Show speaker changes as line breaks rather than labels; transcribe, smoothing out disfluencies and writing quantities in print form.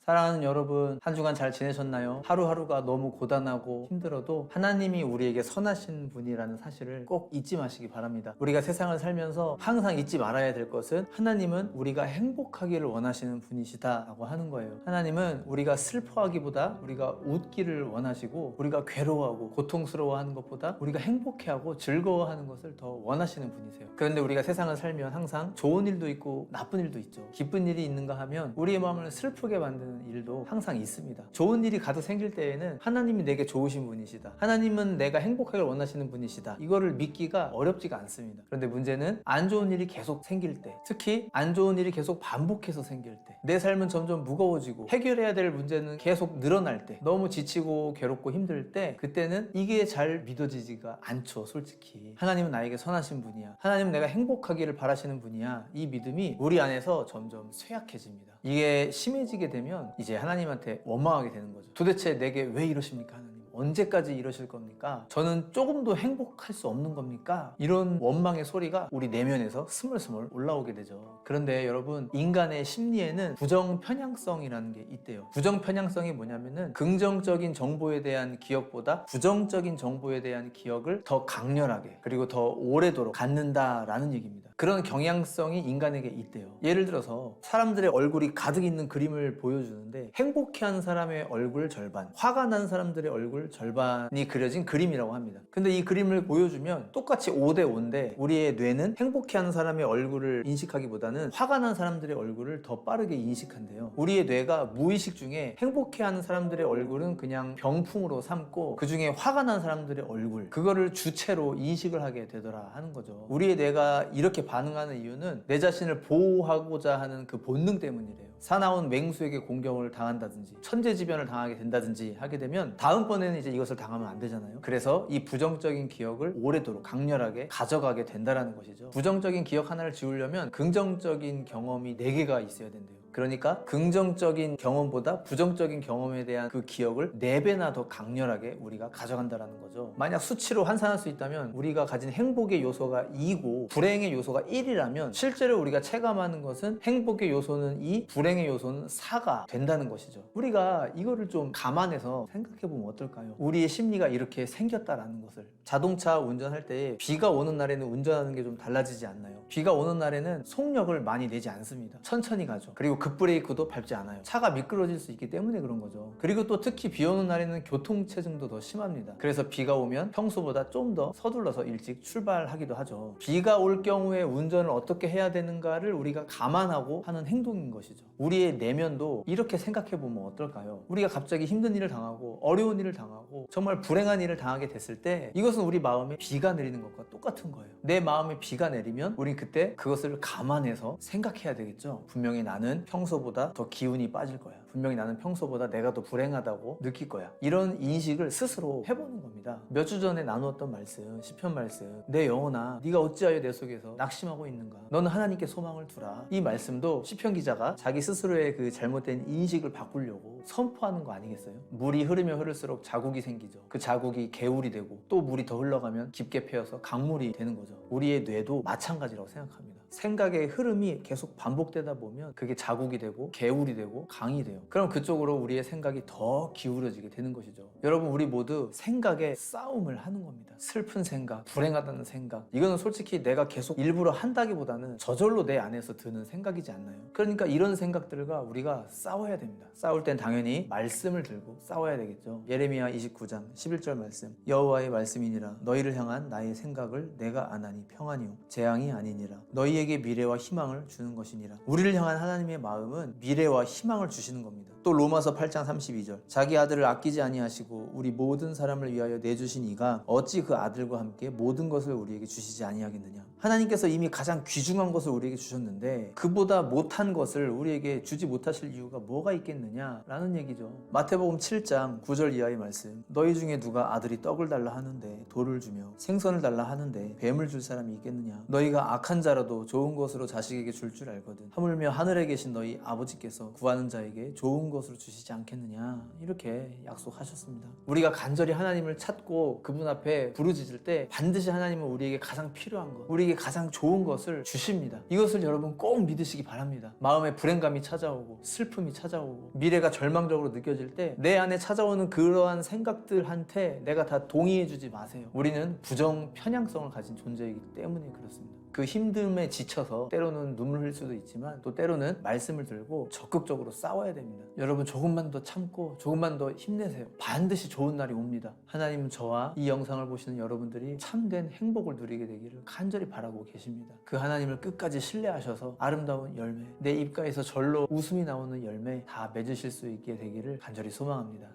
사랑하는 여러분, 한 주간 잘 지내셨나요? 하루하루가 너무 고단하고 힘들어도 하나님이 우리에게 선하신 분이라는 사실을 꼭 잊지 마시기 바랍니다. 우리가 세상을 살면서 항상 잊지 말아야 될 것은 하나님은 우리가 행복하기를 원하시는 분이시다라고 하는 거예요. 하나님은 우리가 슬퍼하기보다 우리가 웃기를 원하시고, 우리가 괴로워하고 고통스러워하는 것보다 우리가 행복해하고 즐거워하는 것을 더 원하시는 분이세요. 그런데 우리가 세상을 살면 항상 좋은 일도 있고 나쁜 일도 있죠. 기쁜 일이 있는가 하면 우리의 마음을 슬프게 만드는 일도 항상 있습니다. 좋은 일이 가득 생길 때에는 하나님이 내게 좋으신 분이시다, 하나님은 내가 행복하길 원하시는 분이시다, 이거를 믿기가 어렵지가 않습니다. 그런데 문제는 안 좋은 일이 계속 생길 때, 특히 안 좋은 일이 계속 반복해서 생길 때, 내 삶은 점점 무거워지고 해결해야 될 문제는 계속 늘어날 때, 너무 지치고 괴롭고 힘들 때, 그때는 이게 잘 믿어지지가 않죠. 솔직히 하나님은 나에게 선하신 분이야, 하나님은 내가 행복하기를 바라시는 분이야, 이 믿음이 우리 안에서 점점 쇠약해집니다. 이게 심해지게 되면 이제 하나님한테 원망하게 되는 거죠. 도대체 내게 왜 이러십니까 하나님? 언제까지 이러실 겁니까? 저는 조금도 행복할 수 없는 겁니까? 이런 원망의 소리가 우리 내면에서 스물스물 올라오게 되죠. 그런데 여러분, 인간의 심리에는 부정편향성이라는 게 있대요. 부정편향성이 뭐냐면은 긍정적인 정보에 대한 기억보다 부정적인 정보에 대한 기억을 더 강렬하게 그리고 더 오래도록 갖는다라는 얘기입니다. 그런 경향성이 인간에게 있대요. 예를 들어서 사람들의 얼굴이 가득 있는 그림을 보여주는데, 행복해하는 사람의 얼굴 절반, 화가 난 사람들의 얼굴 절반이 그려진 그림이라고 합니다. 근데 이 그림을 보여주면 똑같이 5대5인데 우리의 뇌는 행복해하는 사람의 얼굴을 인식하기보다는 화가 난 사람들의 얼굴을 더 빠르게 인식한대요. 우리의 뇌가 무의식 중에 행복해하는 사람들의 얼굴은 그냥 병풍으로 삼고, 그 중에 화가 난 사람들의 얼굴, 그거를 주체로 인식을 하게 되더라 하는 거죠. 우리의 뇌가 이렇게 반응하는 이유는 내 자신을 보호하고자 하는 그 본능 때문이래요. 사나운 맹수에게 공격을 당한다든지 천재지변을 당하게 된다든지 하게 되면 다음번에는 이제 이것을 당하면 안 되잖아요. 그래서 이 부정적인 기억을 오래도록 강렬하게 가져가게 된다라는 것이죠. 부정적인 기억 하나를 지우려면 긍정적인 경험이 4개가 있어야 된대요. 그러니까 긍정적인 경험보다 부정적인 경험에 대한 그 기억을 4배나 더 강렬하게 우리가 가져간다라는 거죠. 만약 수치로 환산할 수 있다면 우리가 가진 행복의 요소가 2고 불행의 요소가 1이라면 실제로 우리가 체감하는 것은 행복의 요소는 2, 불행의 요소는 4가 된다는 것이죠. 우리가 이거를 좀 감안해서 생각해보면 어떨까요? 우리의 심리가 이렇게 생겼다라는 것을. 자동차 운전할 때 비가 오는 날에는 운전하는 게 좀 달라지지 않나요? 비가 오는 날에는 속력을 많이 내지 않습니다. 천천히 가죠. 그리고 급브레이크도 밟지 않아요. 차가 미끄러질 수 있기 때문에 그런 거죠. 그리고 또 특히 비 오는 날에는 교통체증도 더 심합니다. 그래서 비가 오면 평소보다 좀 더 서둘러서 일찍 출발하기도 하죠. 비가 올 경우에 운전을 어떻게 해야 되는가를 우리가 감안하고 하는 행동인 것이죠. 우리의 내면도 이렇게 생각해보면 어떨까요? 우리가 갑자기 힘든 일을 당하고 어려운 일을 당하고 정말 불행한 일을 당하게 됐을 때, 이것은 우리 마음에 비가 내리는 것과 똑같은 거예요. 내 마음에 비가 내리면 우린 그때 그것을 감안해서 생각해야 되겠죠. 분명히 나는 평소보다 더 기운이 빠질 거야. 분명히 나는 평소보다 내가 더 불행하다고 느낄 거야. 이런 인식을 스스로 해보는 겁니다. 몇 주 전에 나누었던 말씀, 시편 말씀, 내 영혼아 네가 어찌하여 내 속에서 낙심하고 있는가, 너는 하나님께 소망을 두라. 이 말씀도 시편 기자가 자기 스스로의 그 잘못된 인식을 바꾸려고 선포하는 거 아니겠어요? 물이 흐르면 흐를수록 자국이 생기죠. 그 자국이 개울이 되고 또 물이 더 흘러가면 깊게 패여서 강물이 되는 거죠. 우리의 뇌도 마찬가지라고 생각합니다. 생각의 흐름이 계속 반복되다 보면 그게 자국이 되고 개울이 되고 강이 돼요. 그럼 그쪽으로 우리의 생각이 더 기울어지게 되는 것이죠. 여러분, 우리 모두 생각에 싸움을 하는 겁니다. 슬픈 생각, 불행하다는 생각, 이거는 솔직히 내가 계속 일부러 한다기보다는 저절로 내 안에서 드는 생각이지 않나요? 그러니까 이런 생각들과 우리가 싸워야 됩니다. 싸울 땐 당연히 말씀을 들고 싸워야 되겠죠. 예레미야 29장 11절 말씀, 여호와의 말씀이니라 너희를 향한 나의 생각을 내가 아나니 평안이요 재앙이 아니니라 너희에게 미래와 희망을 주는 것이니라. 우리를 향한 하나님의 마음은 미래와 희망을 주시는 겁니다. 또 로마서 8장 32절, 자기 아들을 아끼지 아니하시고 우리 모든 사람을 위하여 내주신 이가 어찌 그 아들과 함께 모든 것을 우리에게 주시지 아니하겠느냐. 하나님께서 이미 가장 귀중한 것을 우리에게 주셨는데 그보다 못한 것을 우리에게 주지 못하실 이유가 뭐가 있겠느냐 라는 얘기죠. 마태복음 7장 9절 이하의 말씀, 너희 중에 누가 아들이 떡을 달라 하는데 돌을 주며 생선을 달라 하는데 뱀을 줄 사람이 있겠느냐. 너희가 악한 자라도 좋은 것으로 자식에게 줄 알거든. 하물며 하늘에 계신 너희 아버지께서 구하는 자에게 좋은 것으로 주시지 않겠느냐 이렇게 약속하셨습니다. 우리가 간절히 하나님을 찾고 그분 앞에 부르짖을 때 반드시 하나님은 우리에게 가장 필요한 것, 우리에게 가장 좋은 것을 주십니다. 이것을 여러분 꼭 믿으시기 바랍니다. 마음에 불행감이 찾아오고 슬픔이 찾아오고 미래가 절망적으로 느껴질 때 내 안에 찾아오는 그러한 생각들한테 내가 다 동의해주지 마세요. 우리는 부정 편향성을 가진 존재이기 때문에 그렇습니다. 그 힘듦에 지쳐서 때로는 눈물 흘릴 수도 있지만 또 때로는 말씀을 들고 적극적으로 싸워야 됩니다. 여러분 조금만 더 참고 조금만 더 힘내세요. 반드시 좋은 날이 옵니다. 하나님은 저와 이 영상을 보시는 여러분들이 참된 행복을 누리게 되기를 간절히 바라고 계십니다. 그 하나님을 끝까지 신뢰하셔서 아름다운 열매, 내 입가에서 절로 웃음이 나오는 열매 다 맺으실 수 있게 되기를 간절히 소망합니다.